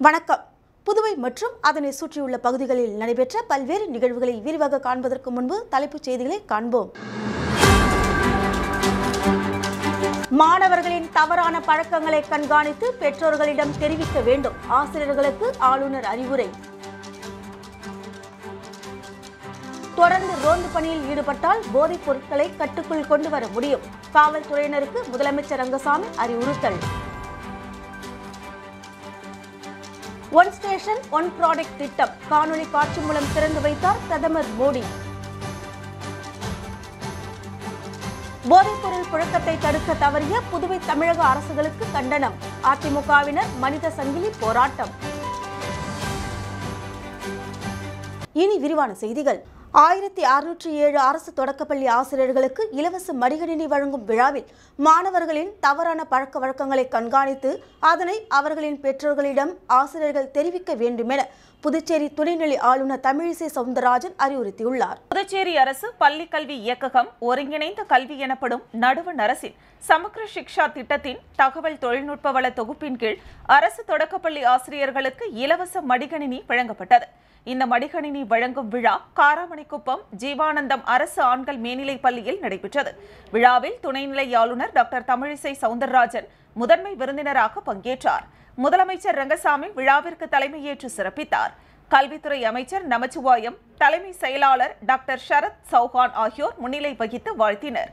வணக்கம். புதுவை மற்றும் அதனை சுற்றியுள்ள பகுதிகளில் நடைபெற்ற பல்வேறு நிகழ்வுகளை விரிவாக காண்பதற்கு முன்பு தலைப்புச் செய்திகளை காண்போம். மாணவர்களின் தவறான பழக்கங்களை கண்காணித்து பெற்றோர்களிடம் தெரிவிக்க வேண்டும். ஆசிரியர்களுக்கு ஆளுநர் அறிவுரை. தொடர்ந்து ரோந்து பணியில் ஈடுபட்டால் போதைப் பொருட்களை கட்டுக்குள் கொண்டு வர முடியும். காவல்துறையினருக்கு முதலமைச்சர் ரங்கசாமி அறிவுறுத்தல். ஒன் ஸ்டேஷன் ஒன் ப்ராடக்ட் திட்டம் காணொலி காட்சி மூலம் திறந்து வைத்தார் பிரதமர் மோடி. போதைப்பொருள் புழக்கத்தை தடுக்க தவறிய புதுவை தமிழக அரசுகளுக்கு கண்டனம். அதிமுகவினர் மனித சங்கிலி போராட்டம். இனி விரிவான செய்திகள். 1607 அரசு தொடக்கப்பள்ளி ஆசிரியர்களுக்கு இலவச மடிக்கணினி வழங்கும் விழாவில் மாணவர்களின் தவறான பழக்க வழக்கங்களை கண்காணித்து அதனை அவர்களின் பெற்றோர்களிடம் ஆசிரியர்கள் தெரிவிக்க வேண்டும் என புதுச்சேரி துணைநிலை ஆளுநர் தமிழிசை சவுந்தரராஜன் அறிவுறுத்தியுள்ளார். புதுச்சேரி அரசு பள்ளி கல்வி இயக்ககம் ஒருங்கிணைந்த கல்வி எனப்படும் நடுவண் அரசின் சமக்ர சிக்ஷா திட்டத்தின் தகவல் தொழில்நுட்ப வள தொகுப்பின் கீழ் அரசு தொடக்கப்பள்ளி ஆசிரியர்களுக்கு இலவச மடிக்கணினி வழங்கப்பட்டது. இந்த மடிக்கணினி வழங்கும் விழா காராமணிக்குப்பம் ஜீவானந்தம் அரசு ஆண்கள் மேல்நிலைப் பள்ளியில் நடைபெற்றது. விழாவில் துணைநிலை ஆளுநர் டாக்டர் தமிழிசை சவுந்தரராஜன் முதன்மை விருந்தினராக பங்கேற்றார். முதலமைச்சர் ரங்கசாமி விழாவிற்கு தலைமையேற்று சிறப்பித்தார். கல்வித்துறை அமைச்சர் நமச்சிவாயம், தலைமை செயலாளர் டாக்டர் ஷரத் சௌஹான் ஆகியோர் முன்னிலை வகித்து வாழ்த்தினர்.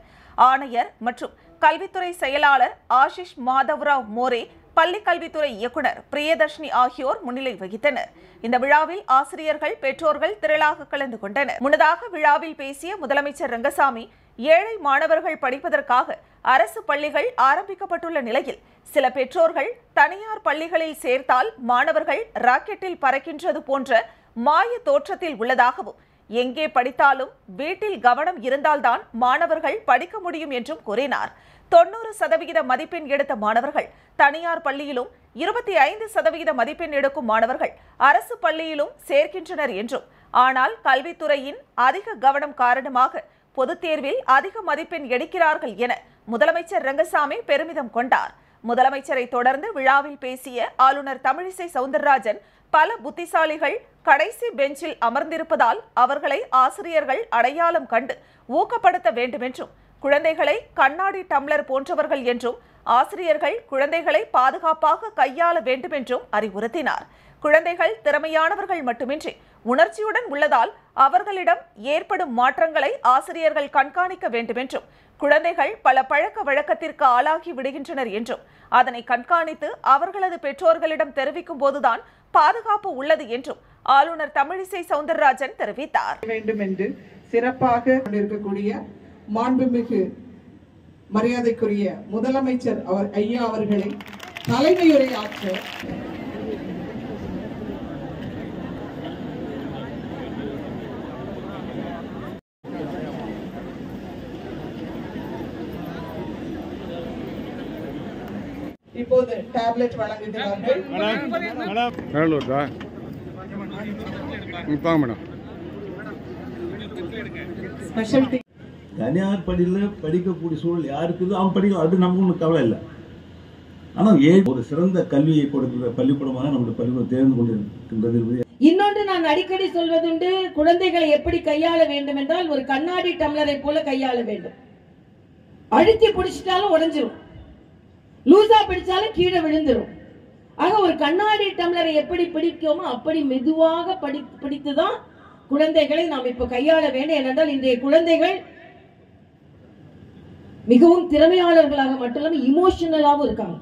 ஆணையர் மற்றும் கல்வித்துறை செயலாளர் ஆஷிஷ் மாதவ்ராவ் மோரே, பள்ளி கல்வித்துறை இயக்குநர் பிரியதர்ஷினி ஆகியோர் முன்னிலை வகித்தனர். இந்த விழாவில் ஆசிரியர்கள், பெற்றோர்கள் திரளாக கலந்து கொண்டனர். முன்னதாக விழாவில் பேசிய முதலமைச்சர் ரங்கசாமி, ஏழை மாணவர்கள் படிப்பதற்காக அரசு பள்ளிகள் ஆரம்பிக்கப்பட்டுள்ள நிலையில் சில பெற்றோர்கள் தனியார் பள்ளிகளில் சேர்த்தால் மாணவர்கள் ராக்கெட்டில் பறக்கின்றது போன்ற மாய தோற்றத்தில் உள்ளதாகவும், எங்கே படித்தாலும் வீட்டில் கவனம் இருந்தால்தான் மாணவர்கள் படிக்க முடியும் என்றும் கூறினார். 90% மதிப்பெண் எடுத்த மாணவர்கள் தனியார் பள்ளியிலும் 25% மதிப்பெண் எடுக்கும் மாணவர்கள் அரசு பள்ளியிலும் சேர்க்கின்றனர் என்றும், ஆனால் கல்வித்துறையின் அதிக கவனம் காரணமாக பொதுத் தேர்வில் அதிக மதிப்பெண் எடுக்கிறார்கள் என முதலமைச்சர் ரங்கசாமி பெருமிதம் கொண்டார். முதலமைச்சரை தொடர்ந்து விழாவில் பேசிய ஆளுநர் தமிழிசை சவுந்தரராஜன், பல புத்திசாலிகள் கடைசி பெஞ்சில் அமர்ந்திருப்பதால் அவர்களை ஆசிரியர்கள் அடையாளம் கண்டு ஊக்கப்படுத்த வேண்டும் என்றும், குழந்தைகளை கண்ணாடி டம்ளர் போன்றவர்கள் என்றும், ஆசிரியர்கள் குழந்தைகளை பாதுகாப்பாக கையாள வேண்டும் என்றும் அறிவுறுத்தினார். குழந்தைகள் திறமையானவர்கள் மட்டுமின்றி உணர்ச்சியுடன் உள்ளதால் அவர்களிடம் ஏற்படும் மாற்றங்களை ஆசிரியர்கள் கண்காணிக்க வேண்டும் என்றும், குழந்தைகள் பல பழக்க வழக்கத்திற்கு ஆளாகி விடுகின்றனர் என்றும், அதனை கண்காணித்து அவர்களது பெற்றோர்களிடம் தெரிவிக்கும் போதுதான் பாதுகாப்பு உள்ளது என்றும் ஆளுநர் தமிழிசை சவுந்தரராஜன் தெரிவித்தார். வேண்டும் என்று சிறப்பாக இருக்கக்கூடிய மாண்புமிகு மரியாதைக்குரிய முதலமைச்சர் ஐயா அவர்களை தலைமையுரையாற்ற இப்போது டேப்லெட் வழங்குகிறார்கள். தனியார் பள்ளியில் படிக்கக்கூடிய சூழல் யாருக்குதோ அவங்க படிக்கலாம், அது நமக்கு ஒன்றும் கவலை இல்லை. ஆனால் ஒரு சிறந்த கல்வியை கொடுக்கிற பள்ளிக்கூடமாக நம்முடைய பள்ளிக்கூடம் தேர்ந்து கொண்டிருக்கின்றது. இன்னொன்று நான் அடிக்கடி சொல்வதுண்டு, குழந்தைகளை எப்படி கையாள வேண்டும் என்றால் ஒரு கண்ணாடி டம்ளரை போல கையாள வேண்டும். அழுத்தி பிடிச்சிட்டாலும் உடைஞ்சிரும், லூசா பிடிச்சாலும் கீழே விழுந்துரும். ஆக ஒரு கண்ணாடி டம்ளரை எப்படி பிடிக்குமோ அப்படி மெதுவாக பிடித்துதான் குழந்தைகளை நாம் இப்ப கையாள வேண்டும். ஏனென்றால் இன்றைய குழந்தைகள் மிகவும் திறமையாளர்களாக மட்டுமில்லாமல் இமோஷனலாகவும் இருக்காங்க.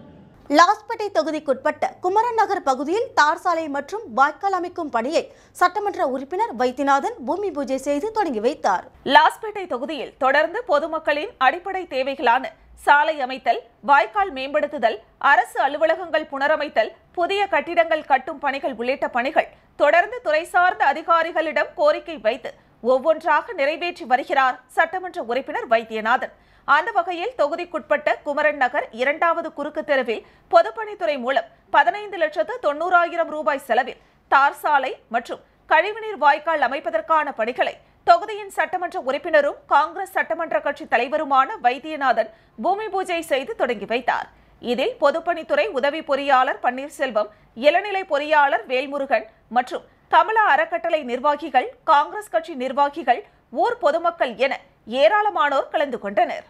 லாஸ்பேட்டை தொகுதிக்குட்பட்ட குமரன் நகர் பகுதியில் தார் சாலை மற்றும் வாய்க்கால் அமைக்கும் பணியை சட்டமன்ற உறுப்பினர் வைத்தியநாதன் பூமி பூஜை செய்து தொடங்கி வைத்தார். லாஸ்பேட்டை தொகுதியில் தொடர்ந்து பொதுமக்களின் அடிப்படை தேவைகளான சாலை அமைத்தல், வாய்க்கால் மேம்படுத்துதல், அரசு அலுவலகங்கள் புனரமைத்தல், புதிய கட்டிடங்கள் கட்டும் பணிகள் உள்ளிட்ட பணிகள் தொடர்ந்து துறை சார்ந்த அதிகாரிகளிடம் கோரிக்கை வைத்து ஒவ்வொன்றாக நிறைவேற்றி வருகிறார் சட்டமன்ற உறுப்பினர் வைத்தியநாதன். அந்த வகையில் தொகுதிக்குட்பட்ட குமரன் நகர் 2வது குறுக்கு தெருவில் பொதுப்பணித்துறை மூலம் 15,90,000 ரூபாய் செலவில் தார் சாலை மற்றும் கழிவுநீர் வாய்க்கால் அமைப்பதற்கான பணிகளை தொகுதியின் சட்டமன்ற உறுப்பினரும் காங்கிரஸ் சட்டமன்ற கட்சி தலைவருமான வைத்தியநாதன் பூமி பூஜை செய்து தொடங்கி வைத்தார். இதில் பொதுப்பணித்துறை உதவி பொறியாளர் பன்னீர்செல்வம், இளநிலை பொறியாளர் வேல்முருகன் மற்றும் கமலா அறக்கட்டளை நிர்வாகிகள், காங்கிரஸ் கட்சி நிர்வாகிகள், ஊர் பொதுமக்கள் என ஏராளமானோர் கலந்து கொண்டனர்.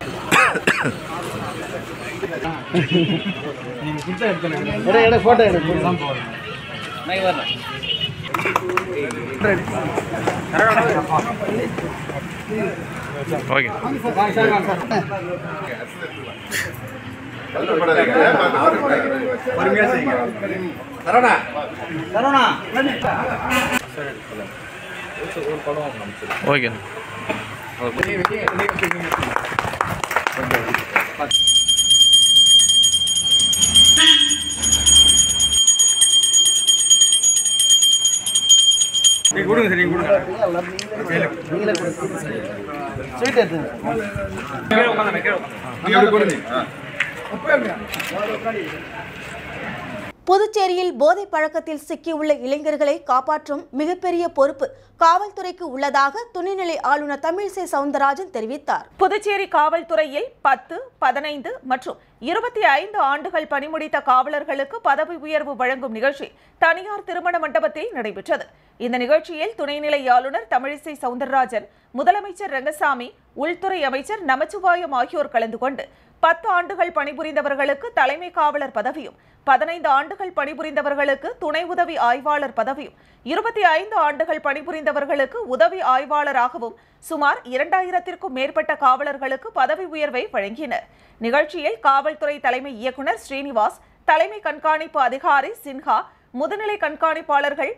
புதுச்சேரியில் போதை பழக்கத்தில் சிக்கியுள்ள இளைஞர்களை காப்பாற்றும் மிகப்பெரிய பொறுப்பு காவல்துறைக்கு உள்ளதாக துணைநிலை ஆளுநர் தமிழிசை சவுந்தரராஜன் தெரிவித்தார். புதுச்சேரி காவல்துறையில் 10, 15 மற்றும் 25 ஆண்டுகள் பணிமுடித்த காவலர்களுக்கு பதவி உயர்வு வழங்கும் நிகழ்ச்சி தனியார் திருமண மண்டபத்தில் நடைபெற்றது. இந்த நிகழ்ச்சியில் துணைநிலை ஆளுநர் தமிழிசை சவுந்தரராஜன், முதலமைச்சர் ரங்கசாமி, உள்துறை அமைச்சர் நமச்சிவாயம் ஆகியோர் கலந்து கொண்டு 10 ஆண்டுகள் பணிபுரிந்தவர்களுக்கு தலைமை காவலர் பதவியும், 15 ஆண்டுகள் பணிபுரிந்தவர்களுக்கு துணை உதவி ஆய்வாளர் பதவியும், 25 ஆண்டுகள் பணிபுரிந்தவர்களுக்கு உதவி ஆய்வாளராகவும் சுமார் 2000த்திற்கும் மேற்பட்ட காவலர்களுக்கு பதவி உயர்வை வழங்கினர். நிகழ்ச்சியில் காவல்துறை தலைமை இயக்குநர் ஸ்ரீனிவாஸ், தலைமை கண்காணிப்பு அதிகாரி சின்ஹா, முதுநிலை கண்காணிப்பாளர்கள்,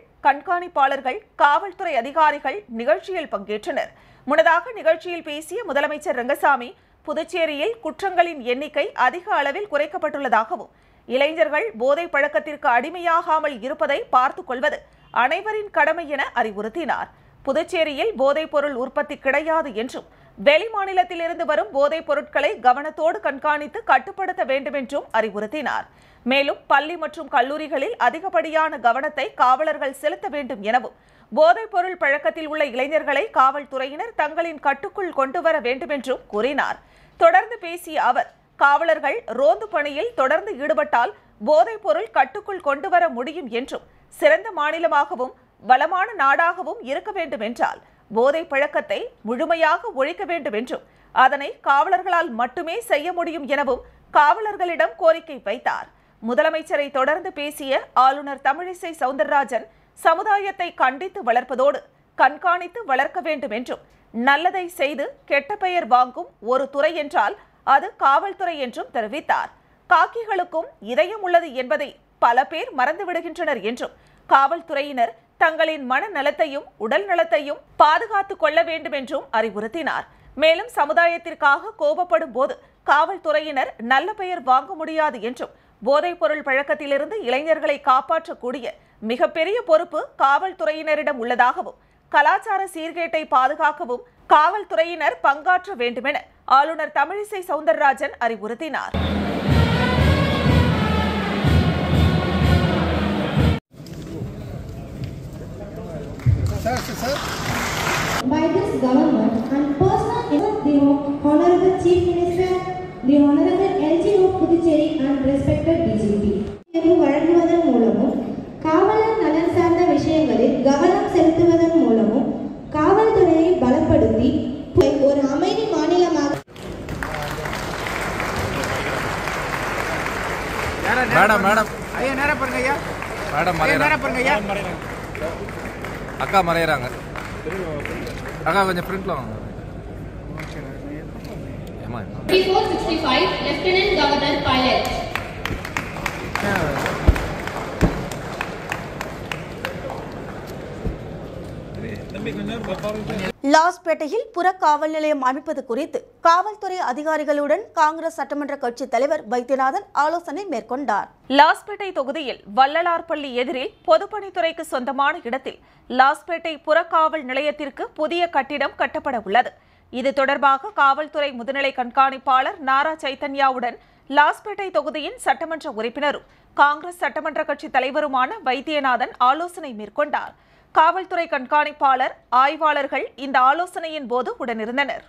காவல்துறை அதிகாரிகள் நிகழ்ச்சியில் பங்கேற்றனர். முன்னதாக நிகழ்ச்சியில் பேசிய முதலமைச்சர் ரங்கசாமி, புதுச்சேரியில் குற்றங்களின் எண்ணிக்கை அதிக அளவில் குறைக்கப்பட்டுள்ளதாகவும், இளைஞர்கள் போதை பழக்கத்திற்கு அடிமையாகாமல் இருப்பதை பார்த்துக் கொள்வது அனைவரின் கடமை என அறிவுறுத்தினார். புதுச்சேரியில் போதைப் பொருள் உற்பத்தி கிடையாது என்றும், வெளி மாநிலத்திலிருந்து வரும் போதைப் பொருட்களை கவனத்தோடு கண்காணித்து கட்டுப்படுத்த வேண்டும் என்றும் அறிவுறுத்தினார். மேலும் பள்ளி மற்றும் கல்லூரிகளில் அதிகப்படியான கவனத்தை காவலர்கள் செலுத்த வேண்டும் எனவும், போதைப் பொருள் பழக்கத்தில் உள்ள இளைஞர்களை காவல்துறையினர் தங்களின் கட்டுக்குள் கொண்டு வர வேண்டும் என்றும் கூறினார். தொடர்ந்து பேசிய அவர், காவலர்கள் ரோந்து பணியில் தொடர்ந்து ஈடுபட்டால் போதைப் பொருள் கட்டுக்குள் கொண்டு வர முடியும் என்றும், சிறந்த மாநிலமாகவும் வளமான நாடாகவும் இருக்க வேண்டும் என்றால் போதை பழக்கத்தை முழுமையாக ஒழிக்க வேண்டும் என்றும், அதனை காவலர்களால் மட்டுமே செய்ய முடியும் எனவும் காவலர்களிடம் கோரிக்கை வைத்தார். முதலமைச்சரை தொடர்ந்து பேசிய ஆளுநர் தமிழிசை சவுந்தரராஜன், சமுதாயத்தை கண்டித்து வளர்ப்பதோடு கண்காணித்து வளர்க்க வேண்டும் என்றும், நல்லதை செய்து கெட்ட பெயர் வாங்கும் ஒரு துறை என்றால் அது காவல்துறை என்றும் தெரிவித்தார். காக்கிகளுக்கும் இதயம் உள்ளது என்பதை பல பேர் மறந்துவிடுகின்றனர் என்றும், காவல்துறையினர் தங்களின் மன நலத்தையும் உடல் நலத்தையும் பாதுகாத்துக் கொள்ள வேண்டும் என்றும் அறிவுறுத்தினார். மேலும் சமுதாயத்திற்காக கோபப்படும் போது காவல்துறையினர் நல்ல பெயர் வாங்க முடியாது என்றும், போதைப் பொருள் பழக்கத்திலிருந்து இளைஞர்களை காப்பாற்றக்கூடிய மிகப்பெரிய பொறுப்பு காவல்துறையினரிடம் உள்ளதாகவும், கலாச்சார சீர்கேட்டை பாதுகாக்கவும் காவல்துறையினர் பங்காற்ற வேண்டுமென ஆளுநர் தமிழிசை சவுந்தரராஜன் அறிவுறுத்தினார். By this government and personal effort, the Honorable Chief Minister, the Honorable LGO Puducherry and respected DGP. வழங்குவதன் மூலமும் காவலர் நலன் சார்ந்த விஷயங்களில் கவனம் செலுத்துவதன் மூலமும் காவல்துறையை பலப்படுத்தி ஒரு அமைதி மாநிலமாக மேடம் ஐயா நேரா பாருங்க ஐயா மேடம் நேரா பாருங்க ஐயா அக்கா மறையறாங்க அக்கா கொஞ்சம் ஃப்ரண்ட்ல வாங்க. 3465 Lieutenant Governor Pilot. லாஸ்பேட்டையில் புற காவல் நிலையம் அமைப்பது குறித்து காவல்துறை அதிகாரிகளுடன் காங்கிரஸ் சட்டமன்ற கட்சி தலைவர் வைத்தியநாதன் ஆலோசனை மேற்கொண்டார். லாஸ்பேட்டை தொகுதியில் வள்ளலார்பள்ளி எதிரில் பொதுப்பணித்துறைக்கு சொந்தமான இடத்தில் லாஸ்பேட்டை புறக்காவல் நிலையத்திற்கு புதிய கட்டிடம் கட்டப்பட உள்ளது. இது தொடர்பாக காவல்துறை முதுநிலை கண்காணிப்பாளர் நாரா சைத்தன்யாவுடன் லாஸ்பேட்டை தொகுதியின் சட்டமன்ற உறுப்பினரும் காங்கிரஸ் சட்டமன்ற கட்சி தலைவருமான வைத்தியநாதன் ஆலோசனை மேற்கொண்டார். காவல்துறை கண்காணிப்பாளர், ஆய்வாளர்கள் இந்த ஆலோசனையின் போது உடனிருந்தனர்.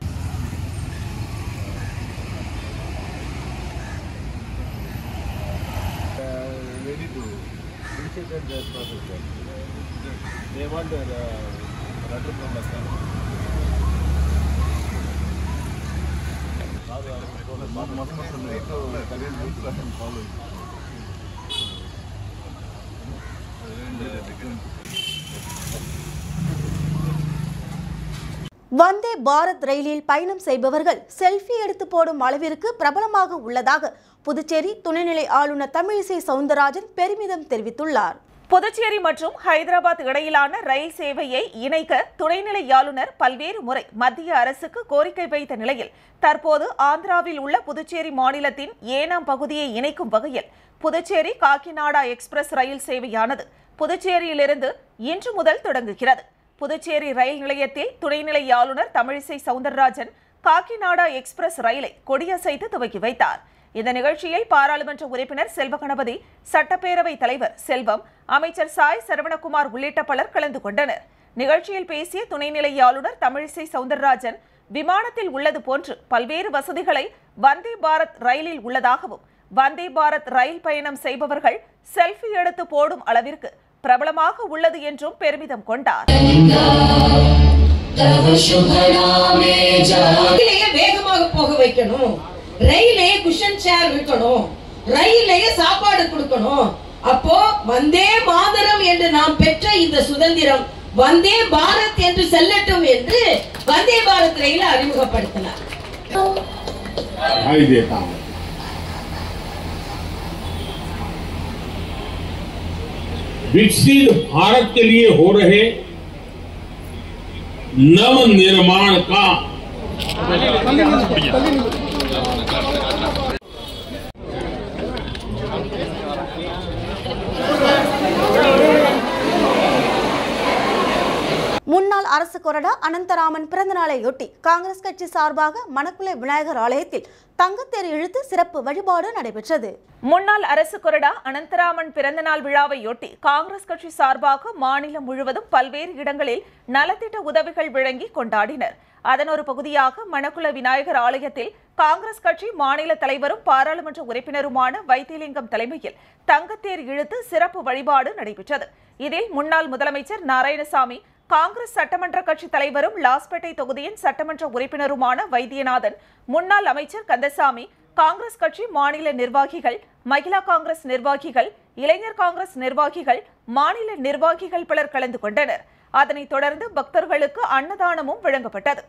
வந்தே பாரத் ரயிலில் பயணம் செய்பவர்கள் செல்ஃபி எடுத்து போடும் அளவிற்கு பிரபலமாக உள்ளதாக புதுச்சேரி துணைநிலை ஆளுநர் தமிழிசை சவுந்தரராஜன் பெருமிதம் தெரிவித்துள்ளார். புதுச்சேரி மற்றும் ஹைதராபாத் இடையிலான ரயில் சேவையை இணைக்க துணைநிலை ஆளுநர் பல்வேறு முறை மத்திய அரசுக்கு கோரிக்கை வைத்த நிலையில் தற்போது ஆந்திராவில் உள்ள புதுச்சேரி மாநிலத்தின் ஏனாம் பகுதியை இணைக்கும் வகையில் புதுச்சேரி காக்கிநாடா எக்ஸ்பிரஸ் ரயில் சேவையானது புதுச்சேரியிலிருந்து இன்று முதல் தொடங்குகிறது. புதுச்சேரி ரயில் நிலையத்தில் துணைநிலை ஆளுநர் தமிழிசை சவுந்தரராஜன் காக்கிநாடா எக்ஸ்பிரஸ் ரயிலை கொடியசைத்து துவக்கி வைத்தார். இந்த நிகழ்ச்சியில் பாராளுமன்ற உறுப்பினர் செல்வகணபதி, சட்டப்பேரவை தலைவர் செல்வம், அமைச்சர் சாய் சரவணகுமார் உள்ளிட்ட பலர் கலந்து கொண்டனர். நிகழ்ச்சியில் பேசிய துணைநிலை ஆளுநர் தமிழிசை சவுந்தரராஜன் விமானத்தில் உள்ளது போன்று பல்வேறு வசதிகளை வந்தே பாரத் ரயிலில் உள்ளதாகவும் வந்தே பாரத் ரயில் பயணம் செய்பவர்கள் செல்ஃபி எடுத்து போடும் அளவிற்கு பிரபலமாக உள்ளது என்றும் பெருமிதம் கொண்டார். வேகமாக போக வைக்கணும், ரயிலே குஷன் சேர் இருக்கணும், ரயிலே சாப்பாடு கொடுக்கணும். அப்போ வந்தே மாதரம் என்று நாம் பெற்ற இந்த சுதந்திரம் வந்தே பாரத் என்று செல்லட்டும் என்று வந்தே பாரத் ரயில அறிமுகப்படுத்தினார். विकसित भारत के लिए हो रहे नव निर्माण का முன்னாள் அரசு கொறடா அனந்தராமன் பிறந்தநாளையொட்டி காங்கிரஸ் கட்சி சார்பாக மணக்குளை விநாயகர் ஆலயத்தில் தங்கத்தேர் இழுத்து சிறப்பு வழிபாடு நடைபெற்றது. முன்னாள் அரசு கொறடா அனந்தராமன் பிறந்தநாள் விழாவையொட்டி காங்கிரஸ் கட்சி சார்பாக மாநிலம் முழுவதும் பல்வேறு இடங்களில் நலத்திட்ட உதவிகள் வழங்கி கொண்டாடினர். அதன் ஒரு பகுதியாக மணக்குள விநாயகர் ஆலயத்தில் காங்கிரஸ் கட்சி மாநில தலைவரும் பாராளுமன்ற உறுப்பினருமான வைத்திலிங்கம் தலைமையில் தங்கத்தேர் இழுத்து சிறப்பு வழிபாடு நடைபெற்றது. இதில் முன்னாள் முதலமைச்சர் நாராயணசாமி, காங்கிரஸ் சட்டமன்ற கட்சி தலைவரும் லாஸ்பேட்டை தொகுதியின் சட்டமன்ற உறுப்பினருமான வைத்தியநாதன், முன்னாள் அமைச்சர் கந்தசாமி, காங்கிரஸ் கட்சி மாநில நிர்வாகிகள், மகிழா காங்கிரஸ் நிர்வாகிகள், இளைஞர் காங்கிரஸ் நிர்வாகிகள், மாநில நிர்வாகிகள் பலர் கலந்து கொண்டனர். அதனைத் தொடர்ந்து பக்தர்களுக்கு அன்னதானமும் வழங்கப்பட்டது.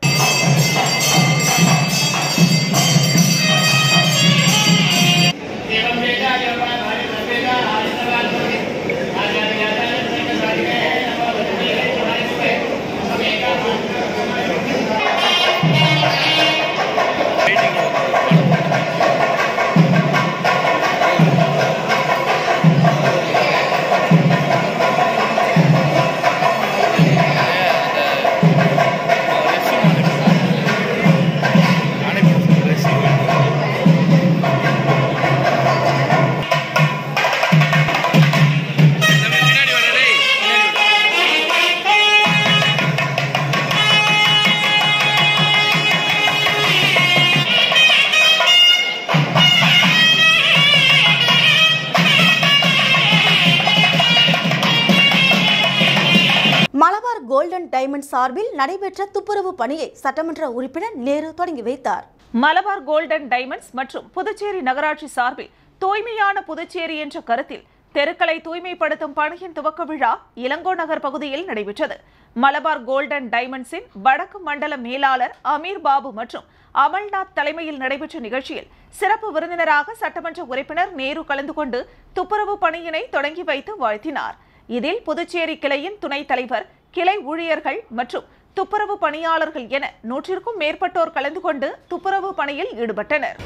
மலபார் கோல்டன் டைமண்ட் சார்பில் நடைபெற்ற துப்புரவு பணியை சட்டமன்ற உறுப்பினர் நேரு தொடங்கி வைத்தார். மலபார் கோல்டன் டைமண்ட்ஸ் மற்றும் புதுச்சேரி நகராட்சி சார்பில் தூய்மையான புதுச்சேரி என்ற கருத்தில் தெருக்களை தூய்மைப்படுத்தும் பணியின் துவக்க விழா இளங்கோ நகர் பகுதியில் நடைபெற்றது. மலபார் கோல்டன் டைமண்ட்ஸின் வடக்கு மண்டல மேலாளர் அமீர் பாபு மற்றும் அமல்நாத் தலைமையில் நடைபெற்ற நிகழ்ச்சியில் சிறப்பு விருந்தினராக சட்டமன்ற உறுப்பினர் நேரு கலந்து கொண்டு துப்புரவு பணியினை தொடங்கி வைத்து வாழ்த்தினார். இதில் புதுச்சேரி கிளையின் துணைத் தலைவர், கிளை ஊழியர்கள் மற்றும் துப்புரவு பணியாளர்கள் என 100க்கும் மேற்பட்டோர் கலந்து கொண்டு துப்புரவு பணியில் ஈடுபட்டனர்.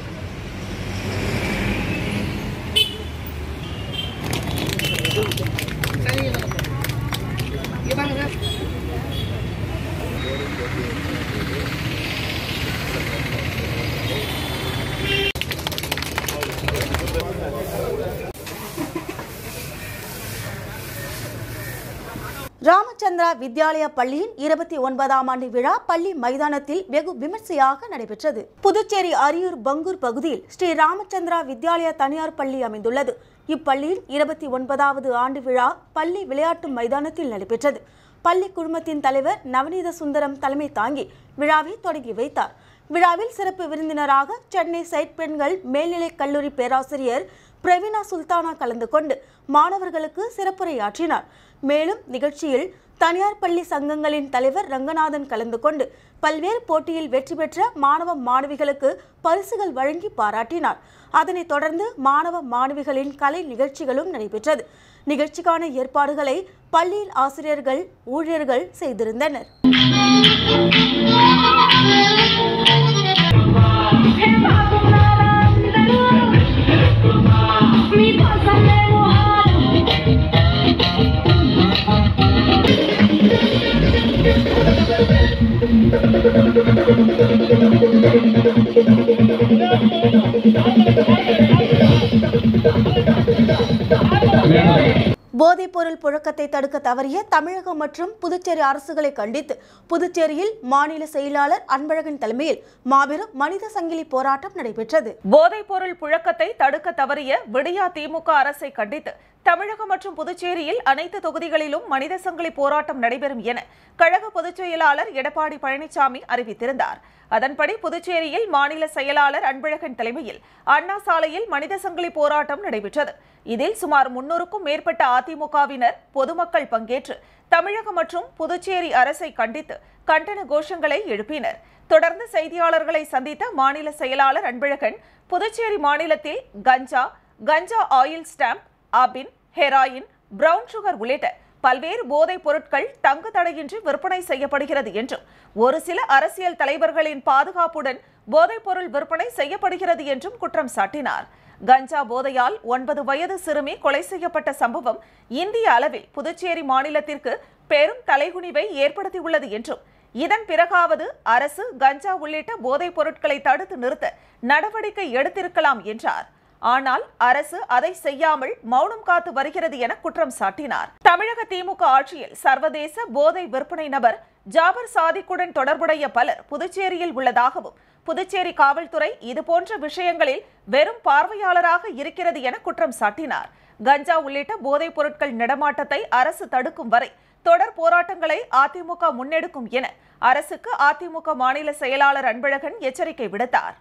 ராமச்சந்திரா வித்யாலயா பள்ளியின் 29ஆம் ஆண்டு விழா பள்ளி மைதானத்தில் வெகு விமர்சையாக நடைபெற்றது. புதுச்சேரி அரியூர் பங்கூர் பகுதியில் ஸ்ரீ ராமச்சந்திரா வித்யாலயா தனியார் பள்ளி அமைந்துள்ளது. இப்பள்ளியின் 29வது ஆண்டு விழா பள்ளி விளையாட்டு மைதானத்தில் நடைபெற்றது. பள்ளி குழுமத்தின் தலைவர் நவநீத சுந்தரம் தலைமை தாங்கி விழாவை தொடங்கி வைத்தார். விழாவில் சிறப்பு விருந்தினராக சென்னை சைட் பெண்கள் மேல்நிலைக் கல்லூரி பேராசிரியர் பிரவீனா சுல்தானா கலந்து கொண்டு மாணவர்களுக்கு சிறப்புரையாற்றினார். மேலும் நிகழ்ச்சியில் தனியார் பள்ளி சங்கங்களின் தலைவர் ரங்கநாதன் கலந்து கொண்டு பல்வேறு போட்டியில் வெற்றி பெற்ற மாணவ மாணவிகளுக்கு பரிசுகள் வழங்கி பாராட்டினார். அதனைத் தொடர்ந்து மாணவ மாணவிகளின் கலை நிகழ்ச்சிகளும் நடைபெற்றது. நிகழ்ச்சிக்கான ஏற்பாடுகளை பள்ளியின் ஆசிரியர்கள் ஊழியர்கள் செய்திருந்தனர். போதைப்பொருள் புழக்கத்தை தடுக்க தவறிய தமிழகம் மற்றும் புதுச்சேரி அரசுகளை கண்டித்து புதுச்சேரியில் மாநில செயலாளர் அன்பழகன் தலைமையில் மாபெரும் மனித சங்கிலி போராட்டம் நடைபெற்றது. போதைப்பொருள் புழக்கத்தை தடுக்க தவறிய விடியா திமுக அரசை கண்டித்து தமிழகம் மற்றும் புதுச்சேரியில் அனைத்து தொகுதிகளிலும் மனித சங்கிலி போராட்டம் நடைபெறும் என கழக பொதுச் செயலாளர் எடப்பாடி பழனிசாமி அறிவித்திருந்தார். அதன்படி புதுச்சேரியில் மாநில செயலாளர் அன்பழகன் தலைமையில் அண்ணா சாலையில் மனித சங்கிலி போராட்டம் நடைபெற்றது. இதில் சுமார் 300க்கும் மேற்பட்ட அதிமுகவினர் பொதுமக்கள் பங்கேற்று தமிழகம் மற்றும் புதுச்சேரி அரசை கண்டித்து கண்டன கோஷங்களை எழுப்பினர். தொடர்ந்து செய்தியாளர்களை சந்தித்த மாநில செயலாளர் அன்பழகன் புதுச்சேரி மாநிலத்தில் கஞ்சா ஆயில் ஸ்டாம்ப், அபின், ஹெராயின், பிரவுன் சுகர் உள்ளிட்ட பல்வேறு போதைப் பொருட்கள் தங்கு தடையின்றி விற்பனை செய்யப்படுகிறது என்றும் ஒரு சில அரசியல் தலைவர்களின் பாதுகாப்புடன் போதைப் பொருள் விற்பனை செய்யப்படுகிறது என்றும் குற்றம் சாட்டினார். கஞ்சா போதையால் 9 வயது சிறுமி கொலை செய்யப்பட்ட சம்பவம் இந்திய அளவில் புதுச்சேரி மாநிலத்திற்கு பெரும் தலைகுனிவை ஏற்படுத்தியுள்ளது என்றும் இதன் பிறகாவது அரசு கஞ்சா உள்ளிட்ட போதைப் பொருட்களை தடுத்து நிறுத்த நடவடிக்கை எடுத்திருக்கலாம் என்றார். ஆனால் அரசு அதை செய்யாமல் மௌனம் காத்து வருகிறது என குற்றம் சாட்டினார். தமிழக திமுக ஆட்சியில் சர்வதேச போதை விற்பனை நபர் ஜாபர் சாதிக்குடன் தொடர்புடைய பலர் புதுச்சேரியில் உள்ளதாகவும் புதுச்சேரி காவல்துறை இதுபோன்ற விஷயங்களில் வெறும் பார்வையாளராக இருக்கிறது என குற்றம் சாட்டினார். கஞ்சா உள்ளிட்ட போதைப் பொருட்கள் நடமாட்டத்தை அரசு தடுக்கும் வரை தொடர் போராட்டங்களை அதிமுக முன்னெடுக்கும் என அரசுக்கு அதிமுக மாநில செயலாளர் அன்பழகன் எச்சரிக்கை விடுத்தார்.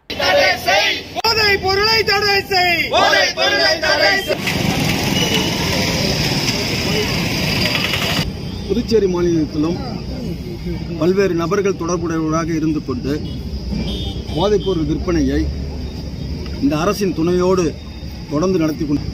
புதுச்சேரி மாநிலத்திலும் பல்வேறு நபர்கள் தொடர்புடையவராக இருந்து கொண்டு போதைப்பொருள் விற்பனையை இந்த அரசின் துணையோடு தொடர்ந்து நடத்தி கொண்டு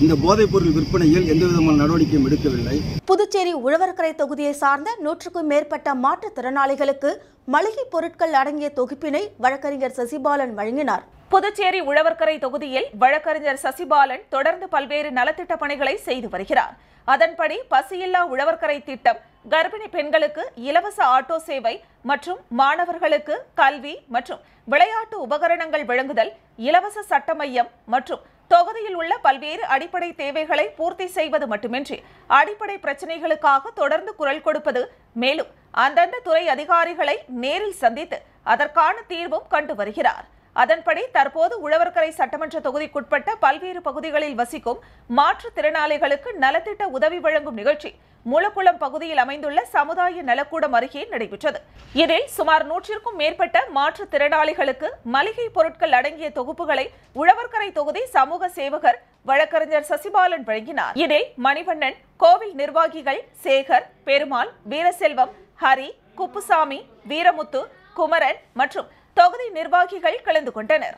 இந்த போதைப் பொருள் விற்பனையில் எந்தவிதமான நடவடிக்கையும் எடுக்கவில்லை. புதுச்சேரி உழவர்கரை தொகுதியை சார்ந்த 100க்கும் மேற்பட்ட மாற்றுத்திறனாளிகளுக்கு மளிகை பொருட்கள் அடங்கிய தொகுப்பினை வழக்கறிஞர் சசிபாலன் வழங்கினார். புதுச்சேரி உழவர்கரை தொகுதியில் வழக்கறிஞர் சசிபாலன் தொடர்ந்து பல்வேறு நலத்திட்ட பணிகளை செய்து வருகிறார். அதன்படி பசியில்லா உழவர்கரை திட்டம், கர்ப்பிணி பெண்களுக்கு இலவச ஆட்டோ சேவை மற்றும் மாணவர்களுக்கு கல்வி மற்றும் விளையாட்டு உபகரணங்கள் வழங்குதல், இலவச சட்ட மையம் மற்றும் தொகுதியில் உள்ள பல்வேறு அடிப்படை தேவைகளை பூர்த்தி செய்வது மட்டுமின்றி அடிப்படை பிரச்சனைகளுக்காக தொடர்ந்து குரல் கொடுப்பது, மேலும் அந்தந்த துறை அதிகாரிகளை நேரில் சந்தித்து அதற்கான தீர்வும் கண்டு வருகிறார். அதன்படி தற்போது உழவர்கரை சட்டமன்ற தொகுதிக்குட்பட்ட பல்வேறு பகுதிகளில் வசிக்கும் மாற்றுத்திறனாளிகளுக்கு நலத்திட்ட உதவி வழங்கும் நிகழ்ச்சி மூலக்குளம் பகுதியில் அமைந்துள்ள சமுதாய நலக்கூடம் அருகே நடைபெற்றது. இதில் சுமார் 100க்கும் மேற்பட்ட மாற்றுத்திறனாளிகளுக்கு மளிகை பொருட்கள் அடங்கிய தொகுப்புகளை உழவர்கரை தொகுதி சமூக சேவகர் வழக்கறிஞர் சசிபாலன் வழங்கினார். இதில் மணிவண்ணன், கோவில் நிர்வாகிகள் சேகர், பெருமாள், வீரசெல்வம், ஹரி, குப்புசாமி, வீரமுத்து, குமரன் மற்றும் தொகுதி நிர்வாகிகள் கலந்து கொண்டனர்.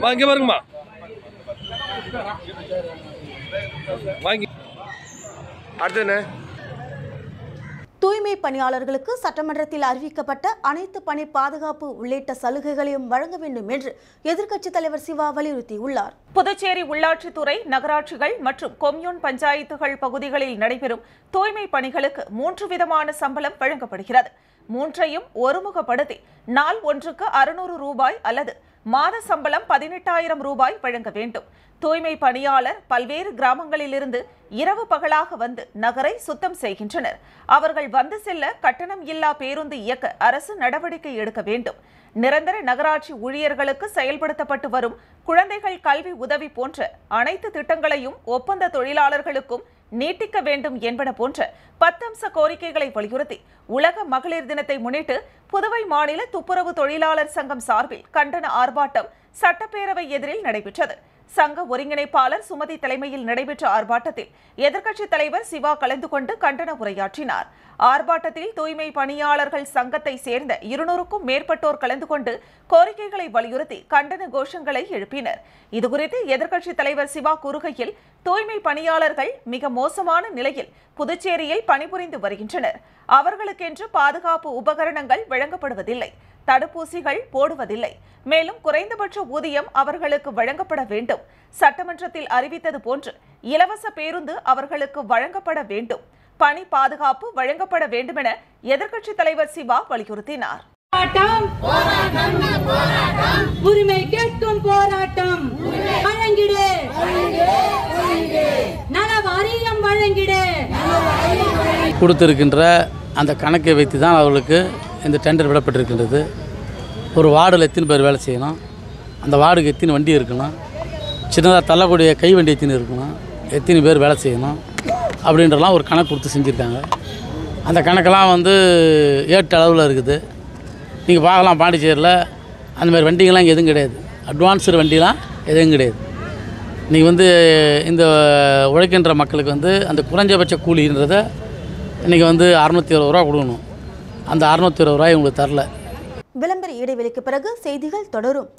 வாங்க பாருங்கம்மா, வாங்கி அடுத்து தூய்மை பணியாளர்களுக்கு சட்டமன்றத்தில் அறிவிக்கப்பட்ட அனைத்து பணி பாதுகாப்பு உள்ளிட்ட சலுகைகளையும் வழங்க வேண்டும் என்று எதிர்க்கட்சித் தலைவர் சிவா வலியுறுத்தியுள்ளார். புதுச்சேரி உள்ளாட்சித்துறை, நகராட்சிகள் மற்றும் கொம்யூன் பஞ்சாயத்துகள் பகுதிகளில் நடைபெறும் தூய்மை பணிகளுக்கு 3 விதமான சம்பளம் வழங்கப்படுகிறது. 3ஐயும் ஒருமுகப்படுத்தி நாள் ஒன்றுக்கு 600 ரூபாய் அல்லது மாத சம்பளம் 18,000 ரூபாய் வழங்க வேண்டும். தூய்மை பணியாளர் பல்வேறு கிராமங்களிலிருந்து இரவு பகலாக வந்து நகரை சுத்தம் செய்கின்றனர். அவர்கள் வந்து செல்ல கட்டணம் இல்லா பேருந்து இயக்க அரசு நடவடிக்கை எடுக்க வேண்டும். நிரந்தர நகராட்சி ஊழியர்களுக்கு செயல்படுத்தப்பட்டு வரும் குழந்தைகள் கல்வி உதவி போன்ற அனைத்து திட்டங்களையும் ஒப்பந்த தொழிலாளர்களுக்கும் நீட்டிக்க வேண்டும் என்பன போன்ற 10 அம்ச கோரிக்கைகளை வலியுறுத்தி உலக மகளிர் தினத்தை முன்னிட்டு புதுவை மாநில துப்புரவு தொழிலாளர் சங்கம் சார்பில் கண்டன ஆர்ப்பாட்டம் சட்டப்பேரவை எதிரில் நடைபெற்றது. சங்க ஒருங்கிணைப்பாளர் சுமதி தலைமையில் நடைபெற்ற ஆர்ப்பாட்டத்தில் எதிர்க்கட்சித் தலைவர் சிவா கலந்து கொண்டு கண்டன உரையாற்றினார். ஆர்ப்பாட்டத்தில் தூய்மை பணியாளர்கள் சங்கத்தை சேர்ந்த 200க்கும் மேற்பட்டோர் கலந்து கொண்டு கோரிக்கைகளை வலியுறுத்தி கண்டன கோஷங்களை எழுப்பினர். இதுகுறித்து எதிர்க்கட்சித் தலைவர் சிவா கூறுகையில், தூய்மை பணியாளர்கள் மிக மோசமான நிலையில் புதுச்சேரியில் பணிபுரிந்து வருகின்றனர். அவர்களுக்கென்று பாதுகாப்பு உபகரணங்கள் வழங்கப்படுவதில்லை, தடுப்பூசிகள் போடுவதில்லை. மேலும் குறைந்தபட்ச ஊதியம் அவர்களுக்கு வழங்கப்பட வேண்டும். சட்டமன்றத்தில் அறிவித்தது போன்று இலவச பேருந்து அவர்களுக்கு வழங்கப்பட வேண்டும். பணி பாதுகாப்பு வழங்கப்பட வேண்டும் என எதிர்க்கட்சித் தலைவர் சிவா வலியுறுத்தினார். உரிமை கேட்கும் போராட்டம் வழங்கிடு, நல வாரியம் வழங்கிடு. கொடுத்திருக்கின்ற அந்த கணக்கை வைத்து தான் அவர்களுக்கு இந்த டெண்டர் விடப்பட்டிருக்கின்றது. ஒரு வார்டில் எத்தனை பேர் வேலை செய்யணும், அந்த வார்டுக்கு எத்தனை வண்டி இருக்கணும், சின்னதாக தள்ளக்கூடிய கை வண்டி எத்தனை இருக்கணும், எத்தனை பேர் வேலை செய்யணும் அப்படின்றலாம் ஒரு கணக்கு கொடுத்து செஞ்சுருக்காங்க. அந்த கணக்கெல்லாம் வந்து ஏட்டு அளவில் இருக்குது. நீங்கள் பார்க்கலாம், பாண்டிச்சேரியில் அந்தமாதிரி வண்டிகள்லாம் இங்கே எதுவும் கிடையாது. அட்வான்ஸ்டு வண்டிலாம் எதுவும் கிடையாது. இன்றைக்கி வந்து இந்த உழைக்கின்ற மக்களுக்கு வந்து அந்த குறைஞ்சபட்ச கூலின்றதை இன்றைக்கி வந்து 620 ரூபா கொடுக்கணும். அந்த 620 ரூபாய் உங்களுக்கு தரல. விளம்பர இடைவெளிக்கு பிறகு செய்திகள் தொடரும்.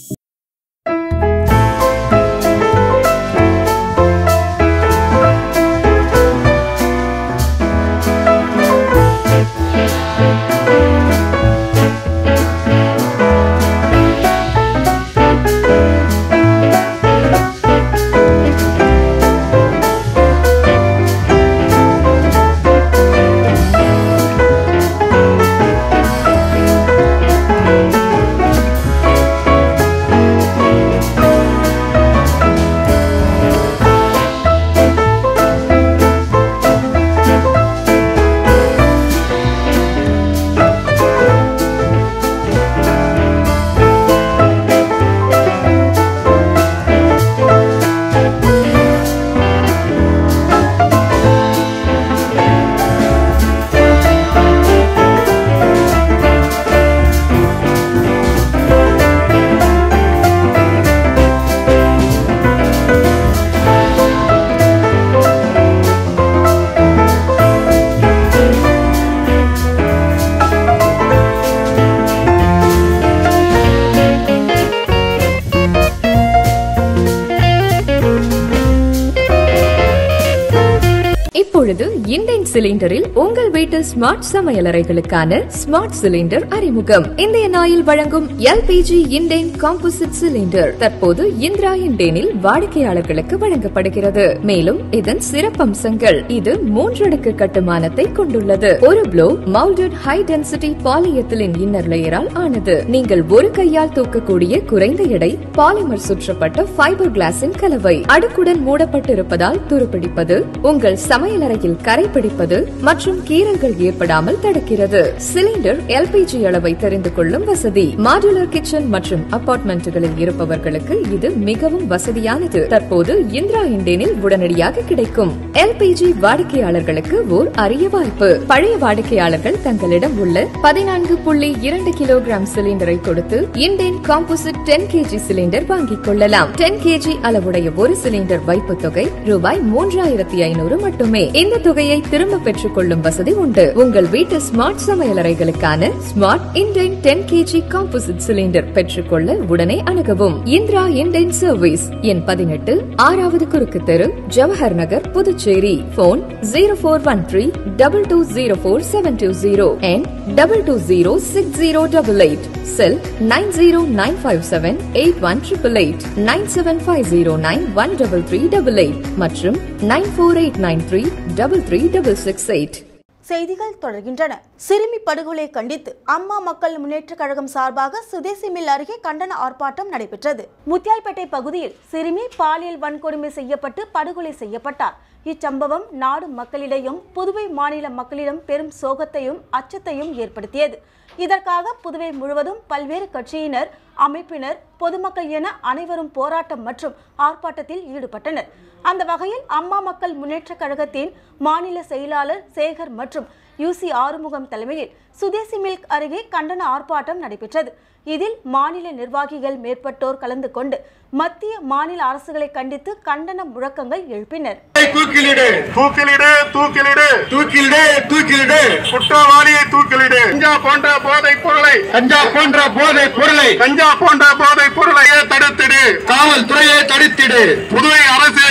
இப்பொழுது இண்டேன் சிலிண்டரில் உங்கள் வீட்டு ஸ்மார்ட் சமையலறைகளுக்கான ஸ்மார்ட் சிலிண்டர் அறிமுகம். இந்தியன் ஆயில் வழங்கும் LPG இண்டேன் காம்போசிட் சிலிண்டர் தற்போது இந்திரா இண்டேனில் வாடிக்கையாளர்களுக்கு வழங்கப்படுகிறது. மேலும் இதன் சிறப்பம்சங்கள், இது 3 அடுக்கு கட்டுமானத்தை கொண்டுள்ளது. ஒரு blow moulded high density polyethylene inner லேயரால் ஆனது. நீங்கள் ஒரு கையால் தூக்கக்கூடிய குறைந்த எடை பாலிமர் சுற்றப்பட்ட ஃபைபர் கிளாஸின் கலவை. அடுக்குடன் மூடப்பட்டிருப்பதால் துருப்பிடிப்பது, உங்கள் சமையலறையில் கரை பிடிப்பது மற்றும் கீறல்கள் ஏற்படாமல் தடுக்கிறது. சிலிண்டர் LPG அளவை தெரிந்து கொள்ளும் வசதி. மாடுலர் கிச்சன் மற்றும் அபார்ட்மெண்ட்டுகளில் இருப்பவர்களுக்கு இது மிகவும் வசதியானது. தற்போது இந்திரா இண்டேனில் உடனடியாக கிடைக்கும். LPG வாடிக்கையாளர்களுக்கு ஓர் அரிய வாய்ப்பு. பழைய வாடிக்கையாளர்கள் தங்களிடம் உள்ள 14.2 கிலோகிராம் சிலிண்டரை கொடுத்து இண்டேன் காம்போசிட் 10 kg சிலிண்டர் வாங்கிக் கொள்ளலாம். 10 kg அளவுடைய ஒரு சிலிண்டர் வைப்பு தொகை ரூபாய் 3,500 மட்டுமே. இந்த தொகையை திரும்ப பெற்றுக் கொள்ளும் வசதி உண்டு. உங்கள் வீட்டு ஸ்மார்ட் சமையலறைகளுக்கான smart Indane 10 kg composite cylinder பெற்றுக்கொள்ள உடனே அணுகவும். இந்திரா இண்டேன் சர்வீஸ், எண் 18, 6வது குறுக்கு தெரு, Jawahar Nagar, Puducherry. Phone 0413-2204-720 and 22060888. Cell 9095781888, 9750913388 மற்றும் 9489333668. செய்திகள் தொடர்கின்றன. சிறுமி படுகொலை கண்டித்து அம்மா மக்கள் முன்னேற்ற கழகம் சார்பாக சுதேசி மில் அருகே கண்டன ஆர்ப்பாட்டம் நடைபெற்றது. முத்தியால்பேட்டை பகுதியில் சிறுமி பாலியல் வன்கொடுமை செய்யப்பட்டு படுகொலை செய்யப்பட்டார். இச்சம்பவம் நாடு மக்களிடையும் புதுவை மாநில மக்களிடம் பெரும் சோகத்தையும் அச்சத்தையும் ஏற்படுத்தியது. இதற்காக புதுவை முழுவதும் பல்வேறு கட்சியினர், அமைப்பினர், பொதுமக்கள் என அனைவரும் போராட்டம் மற்றும் ஆர்ப்பாட்டத்தில் ஈடுபட்டனர். அந்த வகையில் அம்மா மக்கள் முன்னேற்ற கழகத்தின் மாநில செயலாளர் சேகர் மற்றும் யூசி ஆறுமுகம் தலைமையில் சுதேசி மில்க் அருகே கண்டன ஆர்ப்பாட்டம் நடைபெற்றது. இதில் மாநில நிர்வாகிகள் மேற்பட்டோர் கலந்து கொண்டு மத்திய மாநில அரசுகளை கண்டித்து கண்டன முழக்கங்கள் எழுப்பினர். தூக்கிலிடு தூக்கிலிடு தூக்கிலிடு தூக்கிலிடு தூக்கிலிடு குற்றவாளியை தூக்கிலிடு. கஞ்சா போன்ற போதைப் பொருளை தடுத்திடு. காவல்துறையை தடுத்திடு. புதுவை அரசை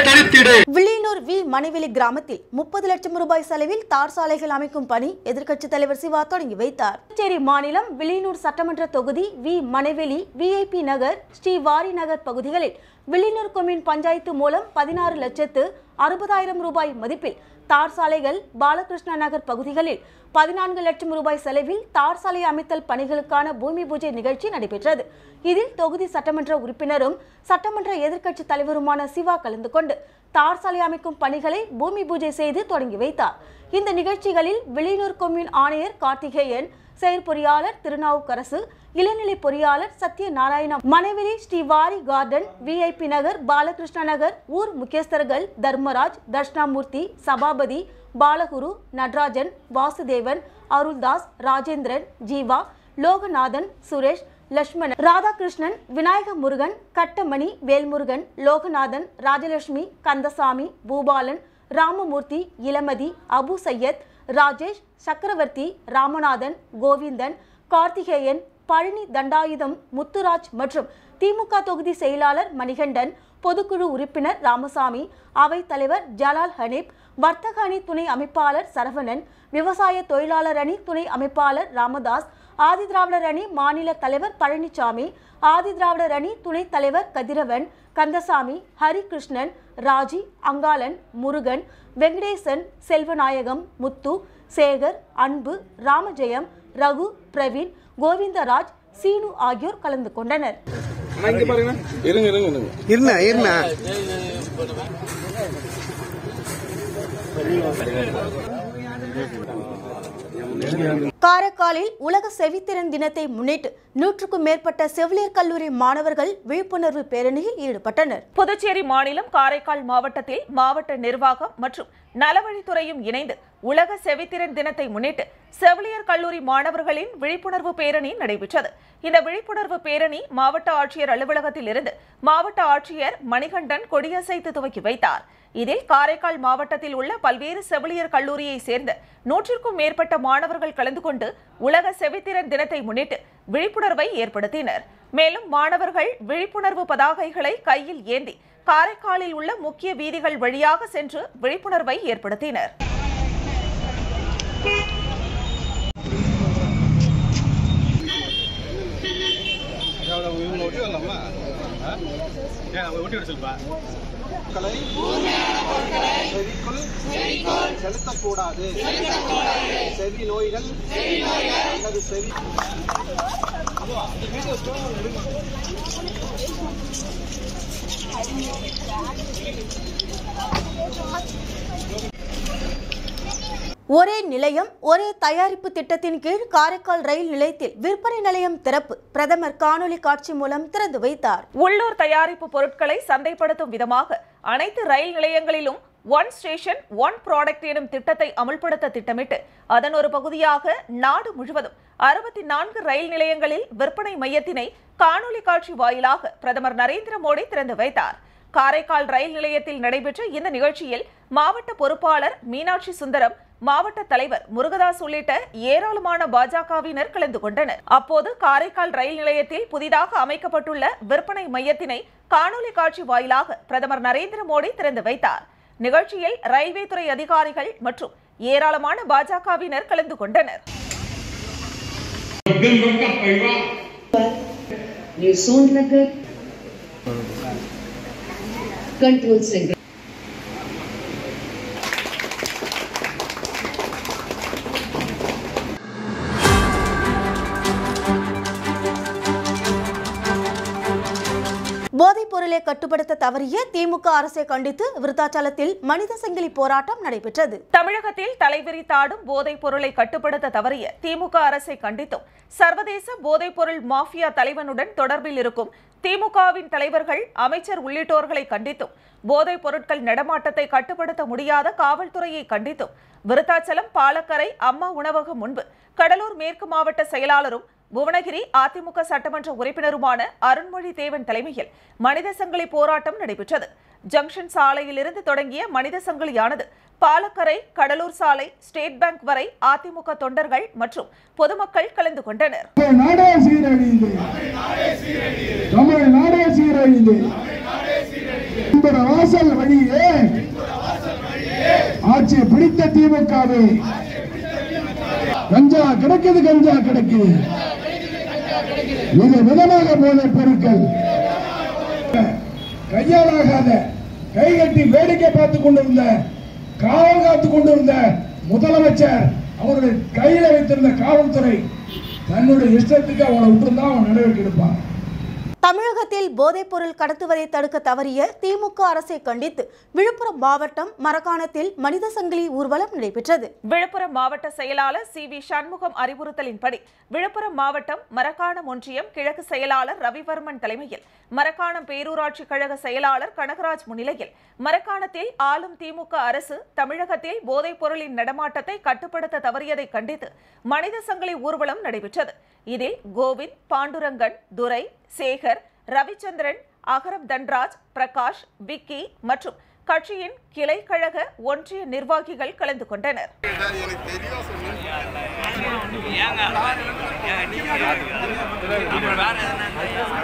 தடுத்திடு. வில்லியனூர் வி மனைவெளி கிராமத்தில் 30 லட்சம் ரூபாய் செலவில் தார் சாலைகள் அமைக்கும் பணி எதிர்க்கட்சித் தலைவர் சிவா தொடங்கி வைத்தார். புதுச்சேரி மாநிலம் வில்லியனூர் சட்டமன்ற தொகுதி வி மனைவெளி, VIP நகர், ஸ்ரீவாரி நகர் பகுதிகளில் வில்லியனூர் கொம்யூன் பஞ்சாயத்து மூலம் 16,60,000 ரூபாய் மதிப்பில் தார் சாலைகள், பாலகிருஷ்ணா நகர் பகுதிகளில் 14 லட்சம் ரூபாய் செலவில் தார் சாலை அமைத்தல் பணிகளுக்கான பூமி பூஜை நிகழ்ச்சி நடைபெற்றது. இதில் தொகுதி சட்டமன்ற உறுப்பினரும் சட்டமன்ற எதிர்க்கட்சி தலைவருமான சிவா கலந்து கொண்டு தார் சாலை அமைக்கும் பணிகளை பூமி பூஜை செய்து தொடங்கி வைத்தார். இந்த நிகழ்ச்சிகளில் வில்லியனூர் கொம்யூன் ஆணையர் கார்த்திகேயன், செயற்பொறியாளர் திருநாவுக்கரசு, இளநிலை பொறியாளர் சத்யநாராயணம், மனைவெளி ஸ்ரீவாரி கார்டன், VIP நகர், பாலகிருஷ்ணா நகர் ஊர் முக்கியஸ்தர்கள் தர்மராஜ், தர்ஷனாமூர்த்தி, சபாபதி, பாலகுரு, நடராஜன், வாசுதேவன், அருள்தாஸ், ராஜேந்திரன், ஜீவா, லோகநாதன், சுரேஷ், லட்சுமணன், ராதாகிருஷ்ணன், விநாயக முருகன், கட்டமணி, வேல்முருகன், லோகநாதன், ராஜலட்சுமி, கந்தசாமி, பூபாலன், ராமமூர்த்தி, இளமதி, அபு சையத், ராஜேஷ், சக்கரவர்த்தி, ராமநாதன், கோவிந்தன், கார்த்திகேயன், பழனி தண்டாயுதம், முத்துராஜ் மற்றும் திமுக தொகுதி செயலாளர் மணிகண்டன், பொதுக்குழு உறுப்பினர் ராமசாமி, அவைத் தலைவர் ஜலால் ஹனீப், வர்த்தக அணி துணை அமைப்பாளர் சரவணன், விவசாய தொழிலாளர் அணி துணை அமைப்பாளர் ராமதாஸ், ஆதிதிராவிடர் அணி மாநில தலைவர் பழனிசாமி, ஆதிதிராவிடர் அணி துணைத் தலைவர் கதிரவன், கந்தசாமி, ஹரிகிருஷ்ணன், ராஜி, அங்காளன், முருகன், வெங்கடேசன், செல்வநாயகம், முத்து, சேகர், அன்பு, ராமஜெயம், ரகு, பிரவீன், கோவிந்தராஜ், சீனு ஆகியோர் கலந்து கொண்டனர். காரைக்காலில் உலக செவித்திறன் தினத்தை முன்னிட்டு 100க்கும் மேற்பட்ட செவிலியர் கல்லூரி மாணவர்கள் விழிப்புணர்வு பேரணியில் ஈடுபட்டனர். புதுச்சேரி மாநிலம் காரைக்கால் மாவட்டத்தில் மாவட்ட நிர்வாகம் மற்றும் நலவழித்துறையும் இணைந்து உலக செவித்திறன் தினத்தை முன்னிட்டு செவிலியர் கல்லூரி மாணவர்களின் விழிப்புணர்வு பேரணி நடைபெற்றது. இந்த விழிப்புணர்வு பேரணி மாவட்ட ஆட்சியர் அலுவலகத்தில் இருந்து மாவட்ட ஆட்சியர் மணிகண்டன் கொடியசைத்து துவக்கி வைத்தார். இதில் காரைக்கால் மாவட்டத்தில் உள்ள பல்வேறு செவிலியர் கல்லூரியை சேர்ந்த 100க்கும் மேற்பட்ட மாணவர்கள் கலந்து கொண்டு உலக செவித்திறன் தினத்தை முன்னிட்டு விழிப்புணர்வை ஏற்படுத்தினர். மேலும் மாணவர்கள் விழிப்புணர்வு பதாகைகளை கையில் ஏந்தி காரைக்காலில் உள்ள முக்கிய வீதிகள் வழியாக சென்று விழிப்புணர்வை ஏற்படுத்தினர். செலுத்தக்கூடாது. செவி நோய்கள் அல்லது செவி ஒரே நிலையம் ஒரே தயாரிப்பு திட்டத்தின் கீழ் காரைக்கால் ரயில் நிலையத்தில் விற்பனை நிலையம் திறப்பு பிரதமர் காணொலி காட்சி மூலம் திறந்து வைத்தார். உள்ளூர் தயாரிப்பு பொருட்களை சந்தைப்படுத்தும் விதமாக அனைத்து ரயில் நிலையங்களிலும் ஒன் ஸ்டேஷன் ஒன் ப்ராடக்ட் எனும் திட்டத்தை அமல்படுத்த திட்டமிட்டு அதன் ஒரு பகுதியாக நாடு முழுவதும் 64 ரயில் நிலையங்களில் விற்பனை மையத்தினை காணொலி காட்சி வாயிலாக பிரதமர் நரேந்திர மோடி திறந்து வைத்தார். காரைக்கால் ரயில் நிலையத்தில் நடைபெற்ற இந்த நிகழ்ச்சியில் மாவட்ட பொறுப்பாளர் மீனாட்சி சுந்தரம், மாவட்ட தலைவர் முருகதாஸ் உள்ளிட்ட ஏராளமான பாஜகவினர் கலந்து கொண்டனர். அப்போது காரைக்கால் ரயில் நிலையத்தில் புதிதாக அமைக்கப்பட்டுள்ள விற்பனை மையத்தினை காணொலி காட்சி வாயிலாக பிரதமர் நரேந்திர மோடி திறந்து வைத்தார். நிகழ்ச்சியில் ரயில்வே துறை அதிகாரிகள் மற்றும் ஏராளமான பாஜகவினர் கலந்து கொண்டனர். போதைப் பொருளை கட்டுப்படுத்த தவறிய திமுக அரசை கண்டித்து விருத்தாச்சலத்தில் மனித சங்கிலி போராட்டம் நடைபெற்றது. தமிழகத்தில் தலைவிரித்தாடும் போதைப் பொருளை கட்டுப்படுத்த தவறிய திமுக அரசை கண்டித்தும் சர்வதேச போதைப் பொருள் மாஃபியா தலைவனுடன் தொடர்பில் இருக்கும் திமுகவின் தலைவர்கள், அமைச்சர் உள்ளிட்டோர்களை கண்டித்தும் போதைப் பொருட்கள் நடமாட்டத்தை கட்டுப்படுத்த முடியாத காவல்துறையை கண்டித்தும் விருத்தாச்சலம் பாலக்கரை அம்மா உணவகம் முன்பு கடலூர் மேற்கு மாவட்ட செயலாளரும் புவனகிரி அதிமுக சட்டமன்ற உறுப்பினருமான அருண்மொழி தேவன் தலைமையில் மனித சங்கிலி போராட்டம் நடைபெற்றது. ஜங்ஷன் சாலையிலிருந்து தொடங்கிய மனித சங்கிலியானது பாலக்கரை, கடலூர் சாலை, ஸ்டேட் பேங்க் வரை அதிமுக தொண்டர்கள் மற்றும் பொதுமக்கள் கலந்து கொண்டனர். ஆட்சி பிடித்த திமுகவே கஞ்சா கிடைக்குது, கஞ்சா கிடைக்குது. இது விதமாக போதைப் பொருட்கள் கையாளாகாத, கைகட்டி வேடிக்கை பார்த்துக் கொண்டிருந்த, காவல் காத்துக் கொண்டிருந்த முதலமைச்சர் அவருடைய கையில வைத்திருந்த காவல்துறை தன்னுடைய இஷ்டத்துக்கு அவனை விட்டுருந்தா அவன் நடவடிக்கை எடுப்பான். தமிழகத்தில் போதைப் பொருள் கடத்துவதை தடுக்க தவறிய திமுக அரசை கண்டித்து விழுப்புரம் மாவட்டம் மரக்காணத்தில் மனித சங்கிலி ஊர்வலம் நடைபெற்றது. விழுப்புரம் மாவட்ட செயலாளர் CV சண்முகம் அறிவுறுத்தலின்படி விழுப்புரம் மாவட்டம் மரக்காணம் ஒன்றியம் கிழக்கு செயலாளர் ரவிவர்மன் தலைமையில், மரக்காணம் பேரூராட்சி கழக செயலாளர் கனகராஜ் முன்னிலையில் மரக்காணத்தில் ஆளும் திமுக அரசு தமிழகத்தில் போதைப் பொருளின் நடமாட்டத்தை கட்டுப்படுத்த தவறியதை கண்டித்து மனித சங்கிலி ஊர்வலம் நடைபெற்றது. இதில் கோவிந்த், பாண்டுரங்கன், துரை, சேகர், ரவிச்சந்திரன், அகரம் தன்ராஜ், பிரகாஷ், விக்கி மற்றும் கட்சியின் கிளை கழக ஒன்றிய நிர்வாகிகள் கலந்து கொண்டனர்.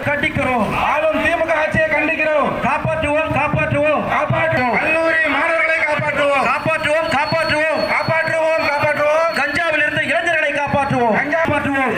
கண்டிக்கிறோம், ஆளும் திமுக ஆட்சியை கண்டிக்கிறோம். காப்பாற்றுவோம், காப்பாற்றுவோம், காப்பாற்றுவோம். கல்லூரி மாணவர்களை காப்பாற்றுவோம், காப்பாற்றுவோம், காப்பாற்றுவோம், காப்பாற்றுவோம், காப்பாற்றுவோம். கஞ்சாவில் இருந்து இளைஞர்களை காப்பாற்றுவோம், காப்பாற்றுவோம்.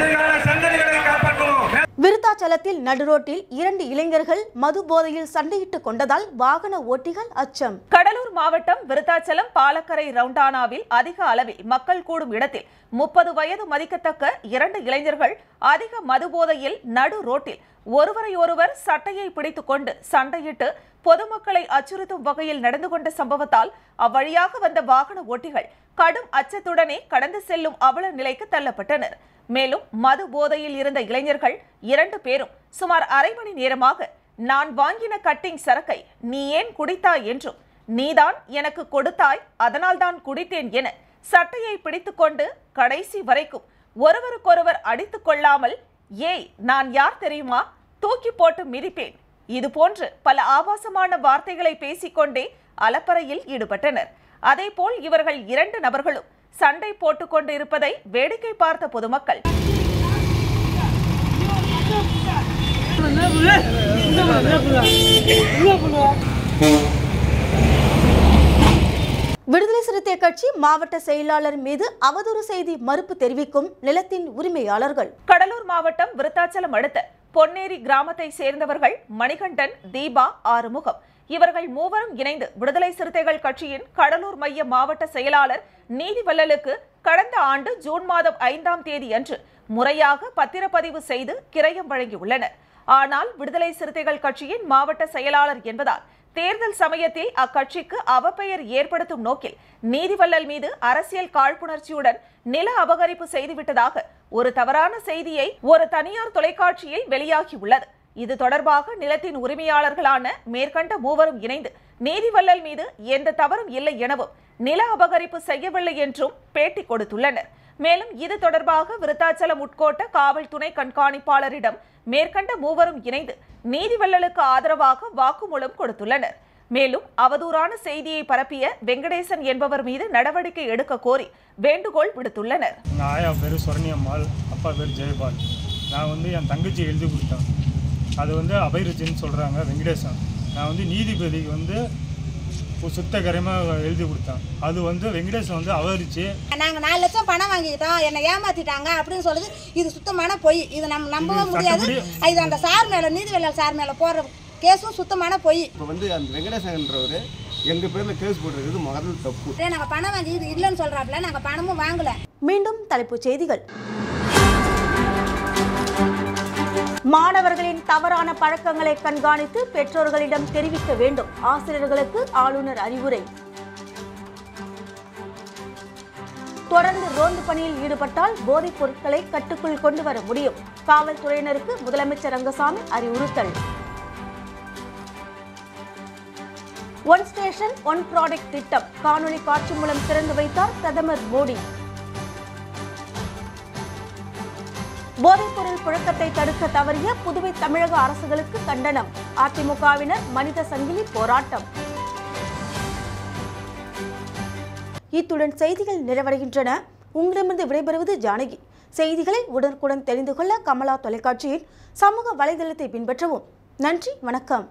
சந்ததிகளை காப்பாற்றுவோம். விருத்தாச்சலத்தில் நடுரோட்டில் 2 இளைஞர்கள் மது போதையில் சண்டையிட்டுக் கொண்டதால் வாகன ஓட்டிகள் அச்சம். கடலூர் மாவட்டம் விருத்தாச்சலம் பாலக்கரை ரவுண்டானாவில் அதிக அளவில் மக்கள் கூடும் இடத்தில் 30 வயது மதிக்கத்தக்க 2 இளைஞர்கள் அதிக மது போதையில் நடு ரோட்டில் ஒருவரையொருவர் சட்டையை பிடித்துக் கொண்டு சண்டையிட்டு பொதுமக்களை அச்சுறுத்தும் வகையில் நடந்து கொண்ட சம்பவத்தால் அவ்வழியாக வந்த வாகன ஓட்டிகள் கடும் அச்சத்துடனே கடந்து செல்லும் அவல நிலைக்கு தள்ளப்பட்டனர். மேலும் மது போதையில் இருந்த இளைஞர்கள் 2 பேரும் சுமார் அரை மணி நேரமாக நான் வாங்கின கட்டிங் சரக்கை நீ ஏன் குடித்தாய் என்றும், நீதான் எனக்கு கொடுத்தாய் அதனால்தான் குடித்தேன் என சட்டையை பிடித்துக்கொண்டு கடைசி வரைக்கும் ஒருவருக்கொருவர் அடித்துக் கொள்ளாமல், ஏய் நான் யார் தெரியுமா, தூக்கி போட்டு மிதிப்பேன், இது போன்று பல ஆபாசமான வார்த்தைகளை பேசிக்கொண்டே அலப்பறையில் ஈடுபட்டனர். அதேபோல் இவர்கள் 2 நபர்களும் சண்டை போட்டுக் கொண்டு இருப்பதை வேடிக்கை பார்த்த பொதுமக்கள் விடுதலை சிறுத்தை கட்சி மாவட்ட செயலாளர் மீது அவதூறு செய்தி மறுப்பு தெரிவிக்கும் நிலத்தின் உரிமையாளர்கள். கடலூர் மாவட்டம் விருத்தாச்சலம் அடுத்த பொன்னேரி கிராமத்தை சேர்ந்தவர்கள் மணிகண்டன், தீபா, ஆறுமுகம். இவர்கள் மூவரும் இணைந்து விடுதலை சிறுத்தைகள் கட்சியின் கடலூர் மைய மாவட்ட செயலாளர் நீதிவல்லலுக்கு கடந்த ஆண்டு ஜூன் மாதம் 5ஆம் தேதி அன்று முறையாக பத்திரப்பதிவு செய்து கிரயம் வழங்கியுள்ளனர். ஆனால் விடுதலை சிறுத்தைகள் கட்சியின் மாவட்ட செயலாளர் என்பதால் தேர்தல் சமயத்தில் அக்கட்சிக்கு அவப்பெயர் ஏற்படுத்தும் நோக்கில் நீதிவல்லல் மீது அரசியல் காழ்ப்புணர்ச்சியுடன் நில அபகரிப்பு செய்துவிட்டதாக ஒரு தவறான செய்தியை ஒரு தனியார் தொலைக்காட்சியில் வெளியாகியுள்ளது. இது தொடர்பாக நிலத்தின் உரிமையாளர்களான மேற்கண்ட மூவரும் இணைந்து நீதிவல்லல் மீது எந்த தவறும் இல்லை எனவும் நில அபகரிப்பு செய்யவில்லை என்றும் பேட்டி கொடுத்துள்ளனர். மேலும் இது தொடர்பாக விருத்தாச்சலம் உட்கோட்ட காவல் துணை கண்காணிப்பாளரிடம் மேற்கண்ட மூவரும் இணைந்து நீதிவல்லலுக்கு ஆதரவாக வாக்குமூலம் கொடுத்துள்ளனர். மேலும் அவதூறான செய்தியை பரப்பிய வெங்கடேசன் என்பவர் மீது நடவடிக்கை எடுக்க கோரி வேண்டுகோள் விடுத்துள்ளனர். ஆயா பேர் சொர்ணியம்மாள், அப்பா பேர் ஜெயபால். நான் என் தங்கச்சி எழுதி கொடுத்தேன். அது அபைருச்சின்னு சொல்கிறாங்க வெங்கடேசன். நான் நீதிபதிக்கு சுத்தகரமாக எழுதி கொடுத்தேன். அது வெங்கடேசன் அவரிச்சு நாங்கள் 4 லட்சம் பணம் வாங்கிக்கிட்டோம், என்னை ஏமாத்திட்டாங்க அப்படின்னு சொல்லுது. இது சுத்தமான பொய். இது நம்ம நம்பவே முடியாது. இது அந்த சார் மேலே, நீதிவல்லல் சார் மேலே போடுற கேஸும் சுத்தமான பொய். இப்போ அந்த வெங்கடேசன்றவர் எங்கள் பேரில் கேஸ் போட்டிருக்கிறது முதல் தப்பு. நாங்கள் பணம் வாங்கி இது இல்லைன்னு சொல்கிறாப்புல, நாங்கள் பணமும் வாங்கலை. மீண்டும் தலைப்புச் செய்திகள். மாணவர்களின் தவறான பழக்கங்களை கண்காணித்து பெற்றோர்களிடம் தெரிவிக்க வேண்டும். ஆசிரியர்களுக்கு ஆளுநர் அறிவுரை. தொடர்ந்து ரோந்து பணியில் ஈடுபட்டால் போதைப் பொருட்களை கட்டுக்குள் கொண்டு வர முடியும். காவல்துறையினருக்கு முதலமைச்சர் ரங்கசாமி அறிவுறுத்தல். ஒன் ஸ்டேஷன் ஒன் ப்ராடக்ட் திட்டம் காணொலி காட்சி மூலம் திறந்து வைத்தார் பிரதமர் மோடி. போதைப்பொருள் புழக்கத்தை தடுக்க தவறிய புதுவை தமிழக அரசுகளுக்கு கண்டனம். அதிமுகவினர் மனித சங்கிலி போராட்டம். இத்துடன் செய்திகள் நிறைவடைகின்றன. உங்களிடமிருந்து விடைபெறுவது ஜானகி. செய்திகளை உடனுக்குடன் தெரிந்து கொள்ள கமலா தொலைக்காட்சியின் சமூக வலைதளத்தை பின்பற்றவும். நன்றி, வணக்கம்.